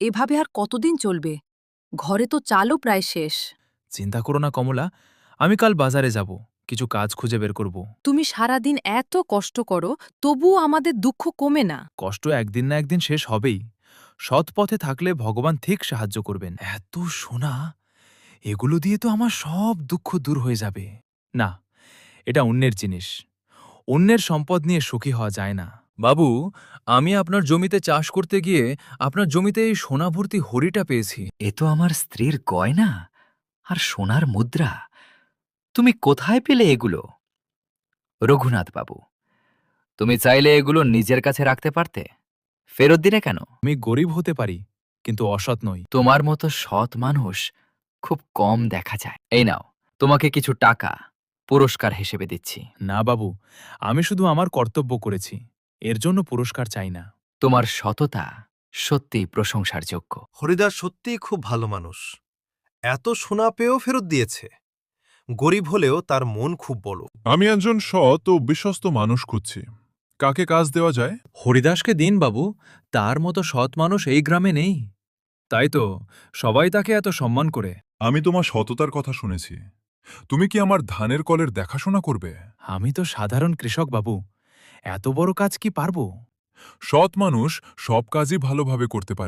এভাবে আর কতদিন চলবে? ঘরে তো চালও প্রায় শেষ। চিন্তা করো না কমলা, আমি কাল বাজারে যাব, কিছু কাজ খুঁজে বের করব। তুমি সারাদিন এত কষ্ট করো, তবুও আমাদের দুঃখ কমে না। কষ্ট একদিন না একদিন শেষ হবেই। সৎ পথে থাকলে ভগবান ঠিক সাহায্য করবেন। এত সোনা, এগুলো দিয়ে তো আমার সব দুঃখ দূর হয়ে যাবে। না, এটা অন্যের জিনিস। অন্যের সম্পদ নিয়ে সুখী হওয়া যায় না। বাবু, আমি আপনার জমিতে চাষ করতে গিয়ে আপনার জমিতে এই সোনা ভর্তি হরিটা পেয়েছি। এ তো আমার স্ত্রীর গয়না আর সোনার মুদ্রা। তুমি কোথায় পেলে এগুলো? রঘুনাথ বাবু, তুমি চাইলে এগুলো নিজের কাছে রাখতে পারতে, ফেরত দিলে কেন? আমি গরিব হতে পারি, কিন্তু অসৎ নই। তোমার মতো সৎ মানুষ খুব কম দেখা যায়। এই নাও, তোমাকে কিছু টাকা পুরস্কার হিসেবে দিচ্ছি। না বাবু, আমি শুধু আমার কর্তব্য করেছি, এর জন্য পুরস্কার চাই না। তোমার সততা সত্যিই প্রশংসার যোগ্য। হরিদাস সত্যিই খুব ভালো মানুষ। এত সোনা পেয়েও ফেরত দিয়েছে। গরিব হলেও তার মন খুব বড়। আমি একজন সৎ ও বিশ্বস্ত মানুষ খুঁজছি। কাকে কাজ দেওয়া যায়? হরিদাসকে দিন বাবু, তার মতো সৎ মানুষ এই গ্রামে নেই। তাই তো সবাই তাকে এত সম্মান করে। আমি তোমার সততার কথা শুনেছি। তুমি কি আমার ধানের কলের দেখাশোনা করবে? আমি তো সাধারণ কৃষক বাবু, এত বড় কাজ কি পারবো? সৎ মানুষ সব কাজই ভালোভাবে করতে পারে।